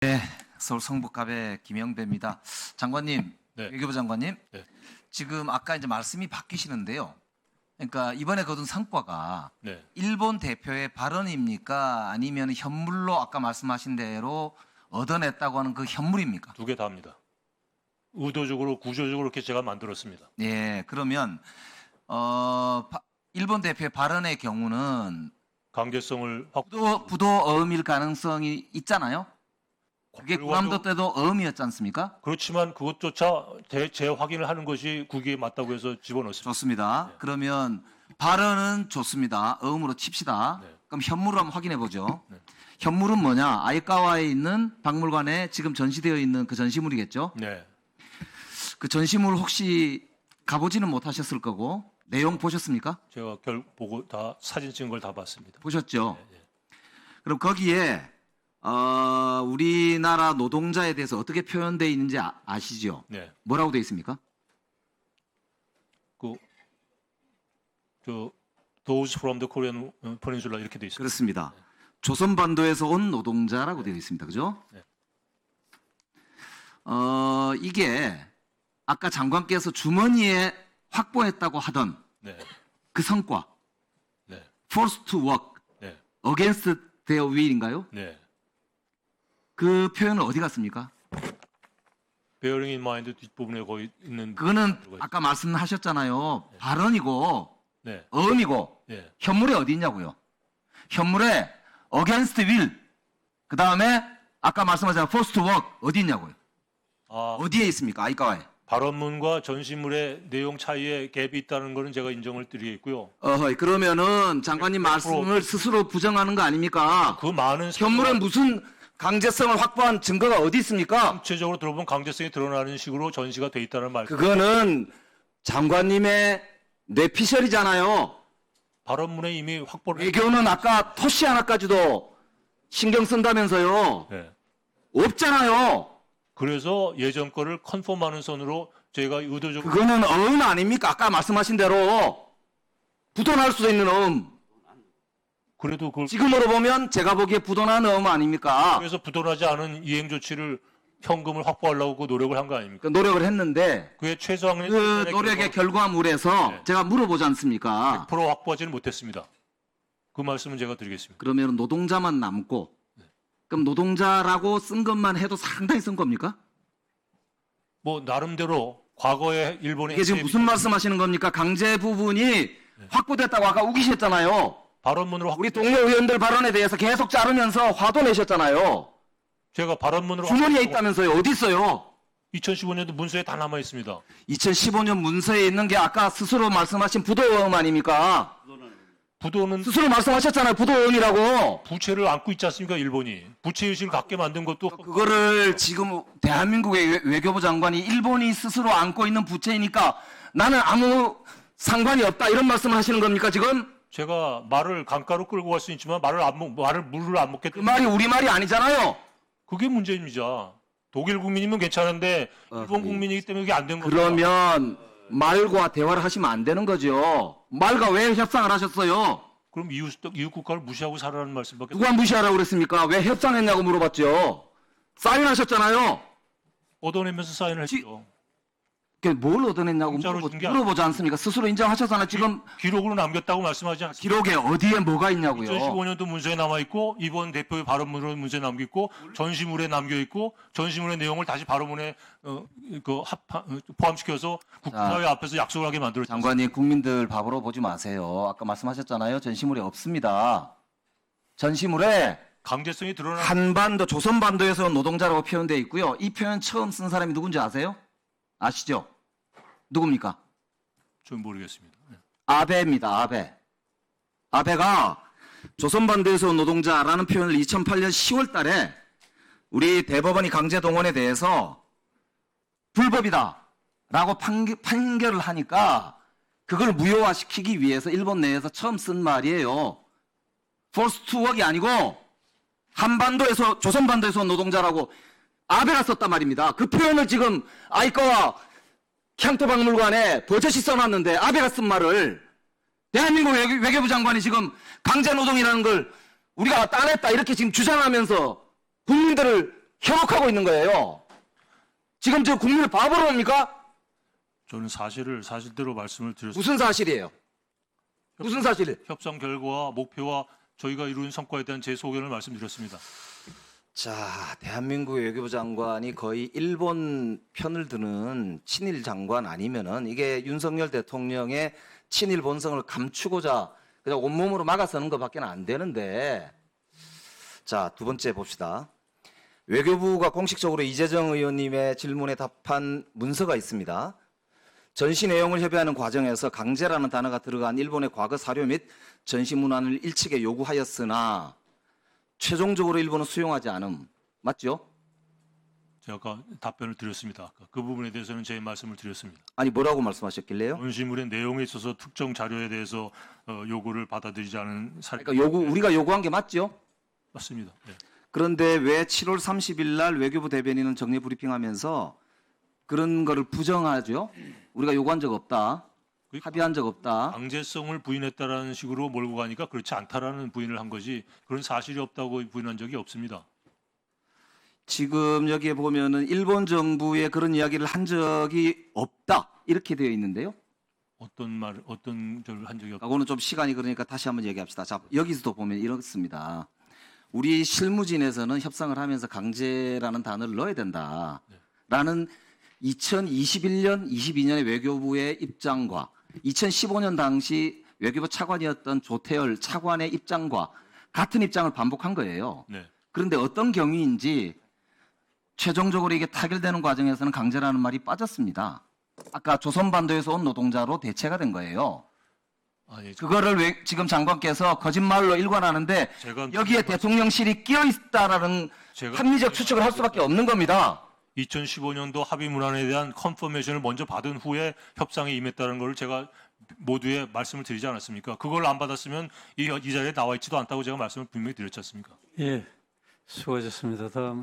네, 서울 성북갑의 김영배입니다. 장관님, 네. 외교부 장관님, 네. 지금 아까 이제 말씀이 바뀌시는데요. 그러니까 이번에 거둔 성과가 네. 일본 대표의 발언입니까? 아니면 현물로 아까 말씀하신 대로 얻어냈다고 하는 그 현물입니까? 두 개 다입니다. 의도적으로 구조적으로 이렇게 제가 만들었습니다. 예, 그러면 일본 대표의 발언의 경우는 강제성을 확 부도 어음일 가능성이 있잖아요. 그게 구남도 때도 어음이었지 않습니까? 그렇지만 그것조차 재확인을 하는 것이 국익에 맞다고 해서 집어넣습니다. 좋습니다. 네. 그러면 발언은 좋습니다. 어음으로 칩시다. 네. 그럼 현물을 한번 확인해 보죠. 네. 현물은 뭐냐? 아이카와에 있는 박물관에 지금 전시되어 있는 그 전시물이겠죠. 네. 그 전시물 혹시 가보지는 못하셨을 거고 내용 보셨습니까? 제가 보고 다 사진 찍은 걸 다 봤습니다. 보셨죠? 네, 네. 그럼 거기에 우리나라 노동자에 대해서 어떻게 표현되어 있는지 아시죠? 네. 뭐라고 되어 있습니까? Those from the Korean Peninsula 이렇게 돼 있습니다. 그렇습니다. 조선반도에서 온 노동자라고 되어 있습니다. 그죠? 네. 이게 아까 장관께서 주머니에 확보했다고 하던 네. 그 성과, 네. forced to work 네. against their will인가요? 네. 그 표현은 어디 갔습니까? Bearing in mind 뒷부분에 거의 있는 그거는 들어가 있습니다. 아까 말씀하셨잖아요. 발언이고 네. 어음이고 네. 현물에 어디 있냐고요? 현물에 against will 그 다음에 아까 말씀하신 forced to work 어디 있냐고요? 어디에 있습니까? 아이카와에. 발언문과 전시물의 내용 차이에 갭이 있다는 것은 제가 인정을 드리겠고요. 그러면은 장관님 말씀을 스스로 부정하는 거 아닙니까? 그 많은 현물에 무슨 강제성을 확보한 증거가 어디 있습니까? 구체적으로 들어보면 강제성이 드러나는 식으로 전시가 돼 있다는 말. 그거는 장관님의 뇌피셜이잖아요. 발언문에 이미 확보를 외교는 아까 토시 하나까지도 신경 쓴다면서요. 네. 없잖아요. 그래서 예전 거를 컨펌하는 선으로 제가 의도적으로 그거는 어음 아닙니까? 아까 말씀하신 대로 부도날 수도 있는 어음. 그래도 그걸 지금으로 보면 제가 보기에 부도난 어음 아닙니까? 그래서 부도나지 않은 이행 조치를 현금을 확보하려고 그 노력을 한 거 아닙니까? 그 노력을 했는데 그의 최소한의 그 노력의 결과물에서 네. 제가 물어보지 않습니까? 100% 확보하지는 못했습니다. 그 말씀은 제가 드리겠습니다. 그러면 노동자만 남고 그럼 노동자라고 쓴 것만 해도 상당히 쓴 겁니까? 뭐 나름대로 과거에 일본의 이게 지금 무슨 말씀하시는 겁니까? 강제 부분이 확보됐다고 아까 우기셨잖아요. 발언문으로 우리 동료 의원들 발언에 대해서 계속 자르면서 화도 내셨잖아요. 제가 발언문으로 주머니에 있다면서요. 어디 있어요? 2015년도 문서에 다 남아 있습니다. 2015년 문서에 있는 게 아까 스스로 말씀하신 부도음 아닙니까? 부도는 스스로 말씀하셨잖아요. 부도음이라고. 부채를 안고 있지 않습니까? 일본이 부채의식을 갖게 만든 것도 그거를 지금 대한민국의 외교부 장관이 일본이 스스로 안고 있는 부채이니까 나는 아무 상관이 없다 이런 말씀을 하시는 겁니까 지금? 제가 말을 강가로 끌고 갈 수 있지만 물을 안 먹겠다. 그 말이 우리 말이 아니잖아요. 그게 문제입니다. 독일 국민이면 괜찮은데 일본 국민이기 때문에 그게 안 된 겁니다. 그러면 말과 대화를 하시면 안 되는 거죠. 말과 왜 협상을 하셨어요? 그럼 이웃 국가를 무시하고 살아라는 말씀밖에. 누가 무시하라고 그랬습니까? 왜 협상했냐고 물어봤죠. 사인하셨잖아요. 얻어내면서 사인을 했죠. 그게 뭘 얻어냈냐고 공짜로 준게 물어보지 않습니까? 스스로 인정하셨잖아요. 지금 기록으로 남겼다고 말씀하지 않습니까? 기록에 어디에 뭐가 있냐고요. 2015년도 문서에 남아 있고 이번 대표의 발언문으로 문서에 남겨 있고 전시물에 남겨 있고 전시물의 내용을 다시 발언문에 포함시켜서 국가의 앞에서 약속을 하게 만들었죠. 장관님 국민들 바보로 보지 마세요. 아까 말씀하셨잖아요. 전시물이 없습니다. 전시물에 강제성이 드러난 한반도 조선반도에서 온 노동자라고 표현되어 있고요. 이 표현 처음 쓴 사람이 누군지 아세요? 아시죠? 누굽니까? 좀 모르겠습니다. 네. 아베입니다. 아베. 아베가 조선반도에서 온 노동자라는 표현을 2008년 10월 달에 우리 대법원이 강제동원에 대해서 불법이다 라고 판결을 하니까 그걸 무효화시키기 위해서 일본 내에서 처음 쓴 말이에요. forced to work이 아니고 한반도에서 조선반도에서 온 노동자라고 아베가 썼단 말입니다. 그 표현을 지금 아이카와 향토박물관에 버젓이 써놨는데 아베가 쓴 말을 대한민국 외교부 장관이 지금 강제노동이라는 걸 우리가 따냈다 이렇게 지금 주장하면서 국민들을 현혹하고 있는 거예요. 지금 저 국민을 바보로 합니까? 저는 사실대로 말씀을 드렸습니다. 무슨 사실이에요? 무슨 사실이에요? 협상 결과와 목표와 저희가 이룬 성과에 대한 제 소견을 말씀드렸습니다. 자, 대한민국 외교부 장관이 거의 일본 편을 드는 친일 장관 아니면은 이게 윤석열 대통령의 친일 본성을 감추고자 그냥 온몸으로 막아서는 것밖에 안 되는데, 자, 두 번째 봅시다. 외교부가 공식적으로 이재정 의원님의 질문에 답한 문서가 있습니다. 전시 내용을 협의하는 과정에서 강제라는 단어가 들어간 일본의 과거 사료 및 전시 문안을 일측에 요구하였으나 최종적으로 일본은 수용하지 않음. 맞죠? 제가 아까 답변을 드렸습니다. 아까 그 부분에 대해서는 제 말씀을 드렸습니다. 아니 뭐라고 말씀하셨길래요? 전시물의 내용에 있어서 특정 자료에 대해서 요구를 받아들이지 않은 사례 그러니까 우리가 요구한 게 맞죠? 맞습니다. 네. 그런데 왜 7월 30일 날 외교부 대변인은 정례 브리핑하면서 그런 거를 부정하죠? 우리가 요구한 적 없다. 합의한 적 없다. 강제성을 부인했다라는 식으로 몰고 가니까 그렇지 않다라는 부인을 한 거지 그런 사실이 없다고 부인한 적이 없습니다. 지금 여기에 보면은 일본 정부에 그런 이야기를 한 적이 없다. 이렇게 되어 있는데요. 어떤 저를 한 적이 없다. 그거는 좀 시간이 그러니까 다시 한번 얘기합시다. 자, 여기서도 보면 이렇습니다. 우리 실무진에서는 협상을 하면서 강제라는 단어를 넣어야 된다라는 2021년, 22년의 외교부의 입장과 2015년 당시 외교부 차관이었던 조태열 차관의 입장과 같은 입장을 반복한 거예요. 네. 그런데 어떤 경위인지 최종적으로 이게 타결되는 과정에서는 강제라는 말이 빠졌습니다. 아까 조선반도에서 온 노동자로 대체가 된 거예요. 아니, 그거를 왜 지금 장관께서 거짓말로 일관하는데 제가 여기에 대통령실이 끼어 있다라는 제가 합리적 추측을 할 수밖에 없는 겁니다. 2015년도 합의 문안에 대한 컨퍼메이션을 먼저 받은 후에 협상에 임했다는 걸 제가 모두에 말씀을 드리지 않았습니까? 그걸 안 받았으면 이 자리에 나와 있지도 않다고 제가 말씀을 분명히 드렸지 않습니까? 예, 수고하셨습니다. 다음